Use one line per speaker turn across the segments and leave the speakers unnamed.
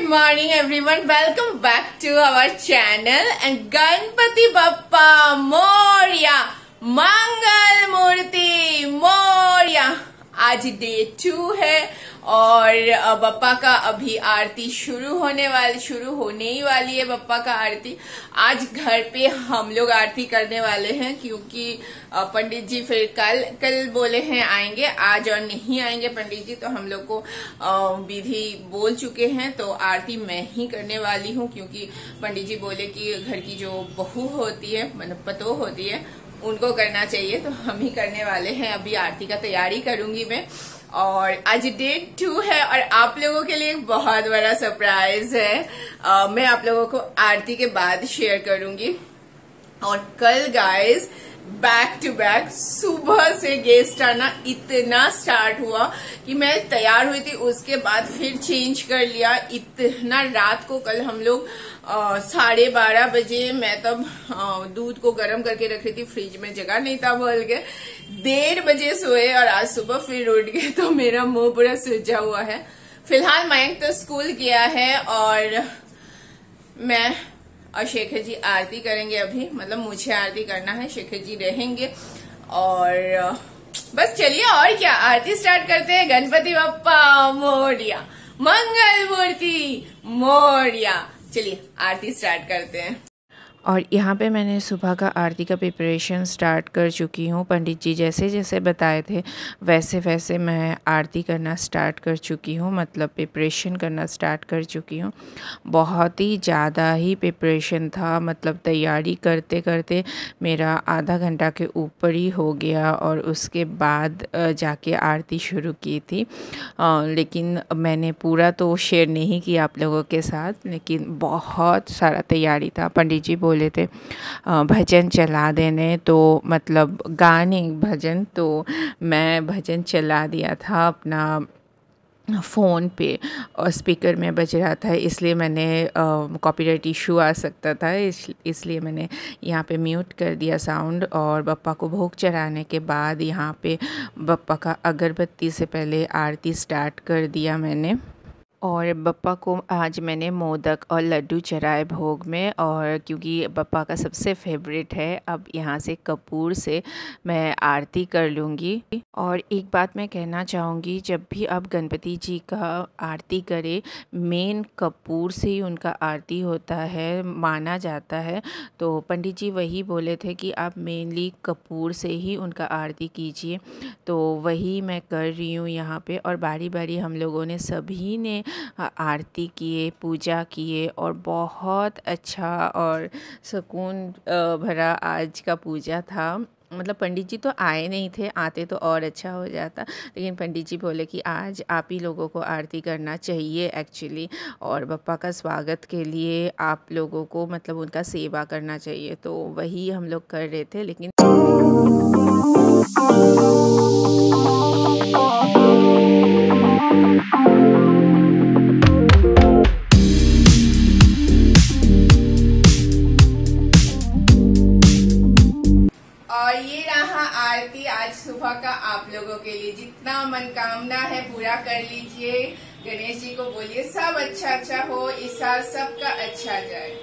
morning everyone, welcome back to our channel and Ganpati Bappa Morya, मंगल मूर्ति मोरया। आज day 2 है और बप्पा का अभी आरती शुरू होने ही वाली है। बप्पा का आरती आज घर पे हम लोग आरती करने वाले हैं क्योंकि पंडित जी फिर कल बोले हैं आएंगे, आज और नहीं आएंगे पंडित जी, तो हम लोग को विधि बोल चुके हैं तो आरती मैं ही करने वाली हूँ क्योंकि पंडित जी बोले कि घर की जो बहू होती है मतलब पतोह होती है उनको करना चाहिए, तो हम ही करने वाले हैं। अभी आरती का तैयारी करूंगी मैं और आज डे 2 है और आप लोगों के लिए एक बहुत बड़ा सरप्राइज है। मैं आप लोगों को आरती के बाद शेयर करूंगी। और कल गाइस बैक टू बैक सुबह से गेस्ट आना इतना स्टार्ट हुआ कि मैं तैयार हुई थी, उसके बाद फिर चेंज कर लिया। इतना रात को कल हम लोग 12:30 बजे मैं तब दूध को गर्म करके रख रही थी, फ्रिज में जगह नहीं था बोल के 1:30 बजे सोए और आज सुबह फिर उठ गए तो मेरा मुंह पूरा सूजा हुआ है। फिलहाल मयंक तो स्कूल गया है और मैं और शेखर जी आरती करेंगे। अभी मतलब मुझे आरती करना है, शेखर जी रहेंगे और बस चलिए और क्या आरती स्टार्ट करते हैं। गणपति बप्पा मोरया, मंगल मूर्ति मोरया। चलिए आरती स्टार्ट करते हैं।
और यहाँ पे मैंने सुबह का आरती का प्रिपरेशन स्टार्ट कर चुकी हूँ। पंडित जी जैसे जैसे बताए थे वैसे वैसे मैं आरती करना स्टार्ट कर चुकी हूँ, मतलब प्रिपरेशन करना स्टार्ट कर चुकी हूँ। बहुत ही ज़्यादा ही प्रिपरेशन था, मतलब तैयारी करते करते मेरा आधा घंटा के ऊपर ही हो गया और उसके बाद जाके आरती शुरू की थी। लेकिन मैंने पूरा तो शेयर नहीं किया आप लोगों के साथ, लेकिन बहुत सारा तैयारी था। पंडित जी बोले थे भजन चला देने, तो मतलब गाने भजन, तो मैं भजन चला दिया था अपना फ़ोन पे और स्पीकर में बज रहा था, इसलिए मैंने कॉपीराइट इशू आ सकता था, इसलिए मैंने यहाँ पे म्यूट कर दिया साउंड। और बप्पा को भोग चढ़ाने के बाद यहाँ पे बप्पा का अगरबत्ती से पहले आरती स्टार्ट कर दिया मैंने। और बप्पा को आज मैंने मोदक और लड्डू चढ़ाए भोग में, और क्योंकि बप्पा का सबसे फेवरेट है, अब यहाँ से कपूर से मैं आरती कर लूँगी। और एक बात मैं कहना चाहूँगी, जब भी आप गणपति जी का आरती करें मेन कपूर से ही उनका आरती होता है, माना जाता है। तो पंडित जी वही बोले थे कि आप मेनली कपूर से ही उनका आरती कीजिए, तो वही मैं कर रही हूँ यहाँ पे। और बारी बारी हम लोगों ने सभी ने आरती किए, पूजा किए और बहुत अच्छा और सुकून भरा आज का पूजा था। मतलब पंडित जी तो आए नहीं थे, आते तो और अच्छा हो जाता, लेकिन पंडित जी बोले कि आज आप ही लोगों को आरती करना चाहिए एक्चुअली, और बप्पा का स्वागत के लिए आप लोगों को मतलब उनका सेवा करना चाहिए, तो वही हम लोग कर रहे थे। लेकिन
आरती आज सुबह का आप लोगों के लिए, जितना मनकामना है पूरा कर लीजिए। गणेश जी को बोलिए सब अच्छा अच्छा हो, इस साल सबका अच्छा जाए।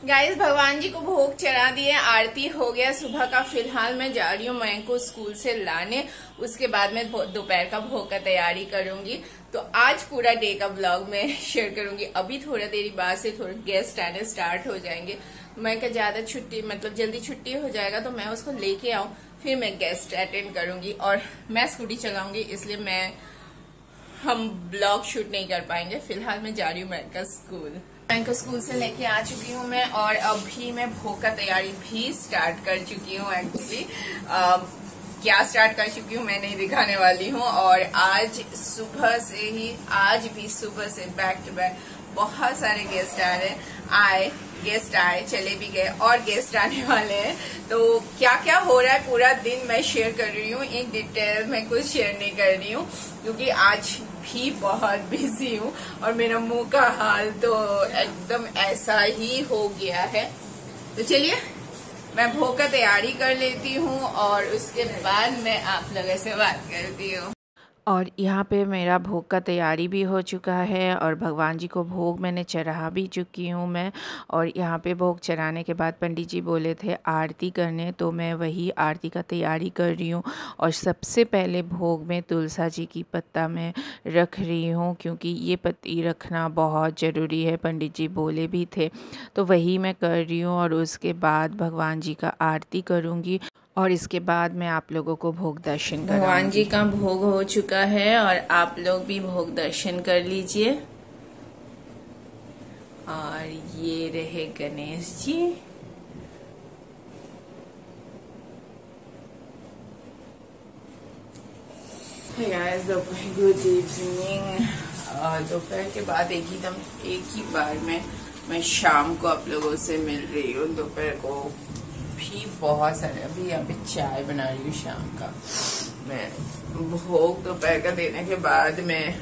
गाइस भगवान जी को भोग चढ़ा दिए, आरती हो गया सुबह का। फिलहाल मैं जा रही हूँ मयंक को स्कूल से लाने, उसके बाद मैं दोपहर का भोग का तैयारी करूंगी। तो आज पूरा डे का ब्लॉग मैं शेयर करूंगी। अभी थोड़ा देरी बाद से थोड़े गेस्ट आने स्टार्ट हो जाएंगे। मैं क्या ज्यादा छुट्टी मतलब जल्दी छुट्टी हो जाएगा तो मैं उसको लेके आऊं, फिर मैं गेस्ट अटेंड करूंगी। और मैं स्कूटी चलाऊंगी इसलिए हम ब्लॉग शूट नहीं कर पाएंगे। फिलहाल मैं जा रही हूँ मयंक का स्कूल से लेके आ चुकी हूँ मैं, और अभी मैं भोग का तैयारी भी स्टार्ट कर चुकी हूँ। एक्चुअली क्या स्टार्ट कर चुकी हूँ मैं नहीं दिखाने वाली हूँ। और आज भी सुबह से बैक टू बैक बहुत सारे गेस्ट गेस्ट आए चले भी गए और गेस्ट आने वाले हैं। तो क्या क्या हो रहा है पूरा दिन मैं शेयर कर रही हूँ, इन डिटेल में कुछ शेयर नहीं कर रही हूँ क्योंकि आज भी बहुत बिजी हूँ और मेरा मुंह का हाल तो एकदम ऐसा ही हो गया है। तो चलिए मैं भोग का तैयारी कर लेती हूँ और उसके बाद मैं आप लोगों से बात करती हूँ।
और यहाँ पे मेरा भोग का तैयारी भी हो चुका है और भगवान जी को भोग मैंने चढ़ा भी चुकी हूँ मैं। और यहाँ पे भोग चढ़ाने के बाद पंडित जी बोले थे आरती करने, तो मैं वही आरती का तैयारी कर रही हूँ। और सबसे पहले भोग में तुलसा जी की पत्ता मैं रख रही हूँ, क्योंकि ये पत्ती रखना बहुत ज़रूरी है, पंडित जी बोले भी थे, तो वही मैं कर रही हूँ। और उसके बाद भगवान जी का आरती करूँगी और इसके बाद मैं आप लोगों को भोग दर्शन कराऊंगी।
भगवान जी का भोग हो चुका है और आप लोग भी भोग दर्शन कर लीजिए। और ये रहे Ganesh ji. Guys, good evening. दोपहर के बाद एक ही बार में मैं शाम को आप लोगों से मिल रही हूँ। दोपहर को भी बहुत सारे, अभी यहाँ पे चाय बना रही हूँ शाम का। मैं भोग दोपहर का देने के बाद में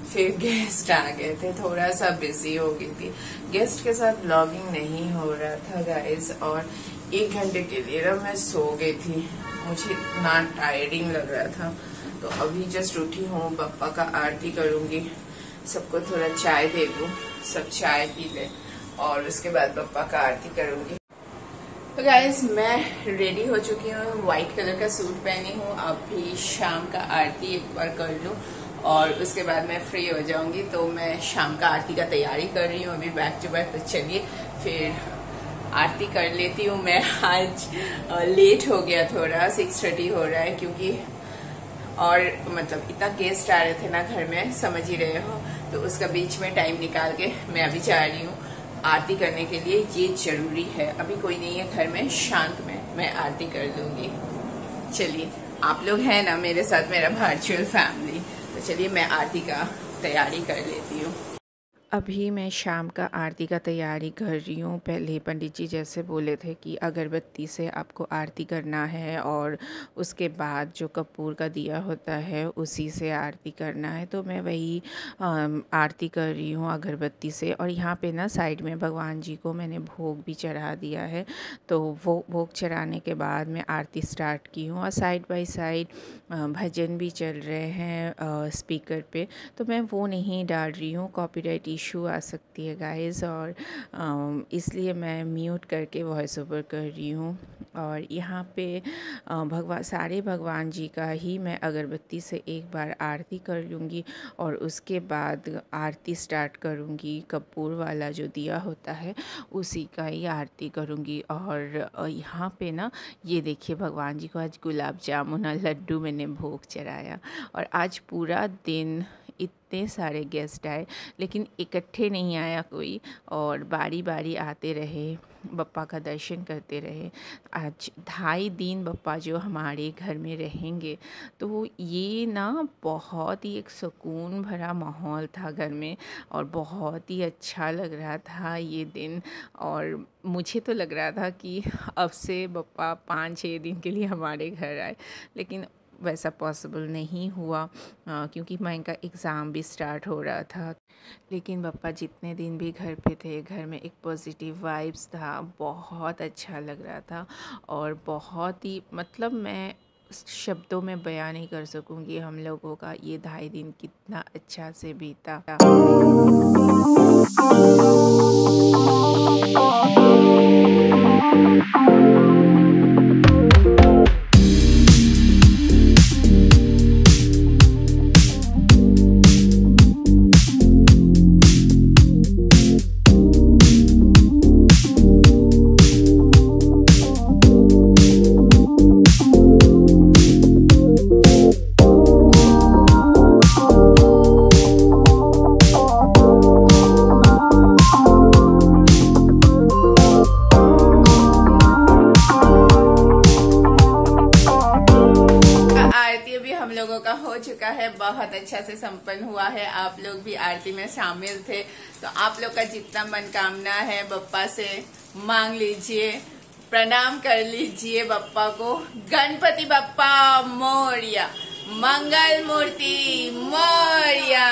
फिर गेस्ट आ गए थे, थोड़ा सा बिजी हो गई थी। गेस्ट के साथ व्लॉगिंग नहीं हो रहा था गाइस, और 1 घंटे के लिए ना मैं सो गई थी, मुझे इतना टायरिंग लग रहा था। तो अभी जस्ट उठी हूँ, पप्पा का आरती करूंगी, सबको थोड़ा चाय दे दूँ, सब चाय पी ले और उसके बाद पप्पा का आरती करूंगी। तो गाइस, मैं रेडी हो चुकी हूँ, व्हाइट कलर का सूट पहनी हूँ। अभी शाम का आरती एक बार कर लूँ और उसके बाद मैं फ्री हो जाऊंगी। तो मैं शाम का आरती का तैयारी कर रही हूँ अभी बैक टू बैक। तो चलिए फिर आरती कर लेती हूँ। मैं आज लेट हो गया, थोड़ा 6:30 हो रहा है, क्योंकि और मतलब इतना गेस्ट आ रहे थे ना घर में, समझ ही रहे हो। तो उसका बीच में टाइम निकाल के मैं अभी जा रही हूँ आरती करने के लिए। ये जरूरी है, अभी कोई नहीं है घर में, शांत में मैं आरती कर लूंगी। चलिए, आप लोग हैं ना मेरे साथ, मेरा वर्चुअल फैमिली। तो चलिए मैं आरती का तैयारी कर लेती हूँ।
अभी मैं शाम का आरती का तैयारी कर रही हूँ। पहले पंडित जी जैसे बोले थे कि अगरबत्ती से आपको आरती करना है और उसके बाद जो कपूर का दिया होता है उसी से आरती करना है। तो मैं वही आरती कर रही हूँ अगरबत्ती से। और यहाँ पे ना साइड में भगवान जी को मैंने भोग भी चढ़ा दिया है। तो वो भोग चढ़ाने के बाद मैं आरती स्टार्ट की हूँ और साइड बाय साइड भजन भी चल रहे हैं स्पीकर पे। तो मैं वो नहीं डाल रही हूँ, कॉपीराइट इशू आ सकती है गाइस, और इसलिए मैं म्यूट करके वॉइस ओवर कर रही हूँ। और यहाँ पे सारे भगवान जी का ही मैं अगरबत्ती से एक बार आरती कर लूँगी और उसके बाद आरती स्टार्ट करूँगी। कपूर वाला जो दिया होता है उसी का ही आरती करूँगी। और यहाँ पे ना ये देखिए, भगवान जी को आज गुलाब जामुन और लड्डू मैंने भोग चढ़ाया। और आज पूरा दिन इतने सारे गेस्ट आए, लेकिन इकट्ठे नहीं आया कोई, और बारी बारी आते रहे, बप्पा का दर्शन करते रहे। आज 2.5 दिन बप्पा जो हमारे घर में रहेंगे, तो ये ना बहुत ही एक सुकून भरा माहौल था घर में और बहुत ही अच्छा लग रहा था ये दिन। और मुझे तो लग रहा था कि अब से बप्पा 5-6 दिन के लिए हमारे घर आए, लेकिन वैसा पॉसिबल नहीं हुआ क्योंकि मैं इनका एग्ज़ाम भी स्टार्ट हो रहा था। लेकिन बप्पा जितने दिन भी घर पे थे, घर में एक पॉजिटिव वाइब्स था, बहुत अच्छा लग रहा था। और बहुत ही मतलब मैं शब्दों में बयान नहीं कर सकूँगी हम लोगों का ये 2.5 दिन कितना अच्छा से बीता। हो चुका है, बहुत अच्छा से संपन्न हुआ है। आप लोग भी आरती में शामिल थे, तो आप लोग का जितना मनकामना है बप्पा से मांग लीजिए, प्रणाम कर लीजिए बप्पा को। गणपति बप्पा मोरया, मंगल मूर्ति मोरया।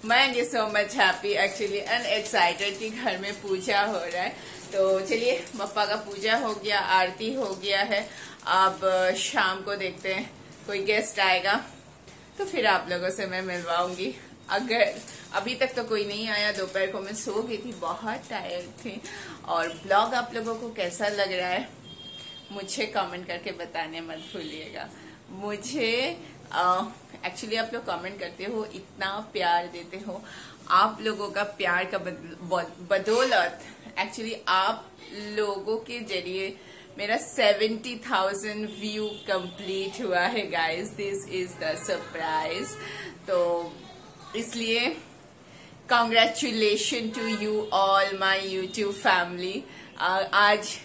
मैं so much happy actually and excited कि घर में पूजा हो रहा है।
तो चलिए, बप्पा का पूजा हो गया, आरती हो गया है। अब शाम को देखते हैं, कोई गेस्ट आएगा तो फिर आप लोगों से मैं मिलवाऊंगी। अगर अभी तक तो कोई नहीं आया, दोपहर को मैं सो गई थी, बहुत टायर्ड थी। और ब्लॉग आप लोगों को कैसा लग रहा है मुझे कमेंट करके बताने मत भूलिएगा। मुझे एक्चुअली आप लोग कमेंट करते हो, इतना प्यार देते हो, आप लोगों का प्यार का बदौलत एक्चुअली आप लोगों के जरिए मेरा 70,000 व्यू कंप्लीट हुआ है guys. This is the surprise. तो इसलिए congratulation to you all my YouTube family. आज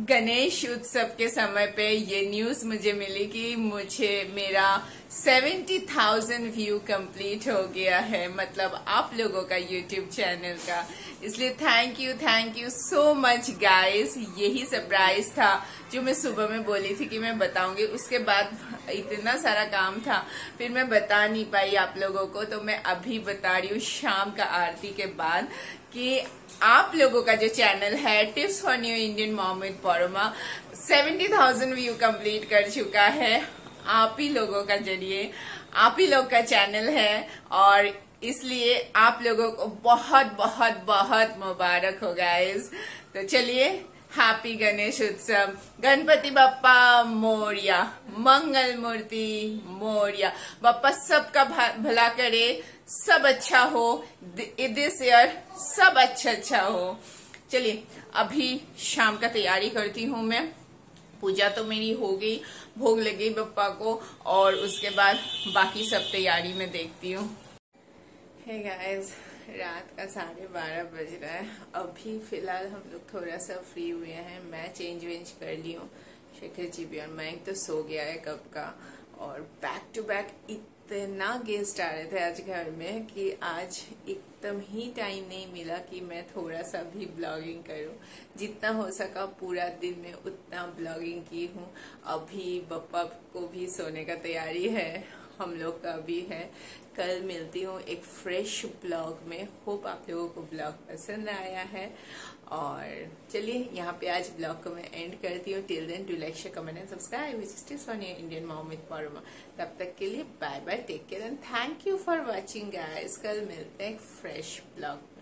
गणेश उत्सव के समय पे ये न्यूज मुझे मिली कि मुझे मेरा 70,000 व्यू कंप्लीट हो गया है, मतलब आप लोगों का यूट्यूब चैनल का। इसलिए thank you so much guys. यही सरप्राइज था जो मैं सुबह में बोली थी कि मैं बताऊंगी, उसके बाद इतना सारा काम था, फिर मैं बता नहीं पाई आप लोगों को। तो मैं अभी बता रही हूँ शाम का आरती के बाद कि आप लोगों का जो चैनल है tips for new Indian mom with Parma 70,000 view complete कर चुका है। आप ही लोगों का जरिए, आप ही लोग का चैनल है, और इसलिए आप लोगों को बहुत बहुत बहुत मुबारक हो गाइस। तो चलिए, हैप्पी गणेश उत्सव। गणपति बप्पा मोरिया, मंगल मूर्ति मोरिया। बप्पा सबका भला करे, सब अच्छा हो, दिस ईयर सब अच्छा हो। चलिए, अभी शाम का तैयारी करती हूँ मैं। पूजा तो मेरी हो गई, भोग लग गई बप्पा को, और उसके बाद बाकी सब तैयारी में देखती हूँ। हे गाइस, रात का 12:30 बज रहा है। अभी फिलहाल हम लोग थोड़ा सा फ्री हुए हैं। मैं चेंज वेंज कर ली हूँ, शेखर जी भी, और मैं तो सो गया है कब का। और बैक टू बैक इतना गेस्ट आ रहे थे आज घर में कि आज एकदम ही टाइम नहीं मिला कि मैं थोड़ा सा भी ब्लॉगिंग करूं। जितना हो सका पूरा दिन में उतना ब्लॉगिंग की हूं। अभी बप्पा को भी सोने का तैयारी है, हम लोग का भी है। कल मिलती हूँ एक फ्रेश ब्लॉग में। होप आप लोगों को ब्लॉग पसंद आया है। और चलिए, यहाँ पे आज ब्लॉग को मैं एंड करती हूँ। Till then do like share comment and subscribe which is tips for new Indian mom with Parma. तब तक के लिए bye bye, take care and thank you for watching guys. कल मिलते हैं एक फ्रेश ब्लॉग।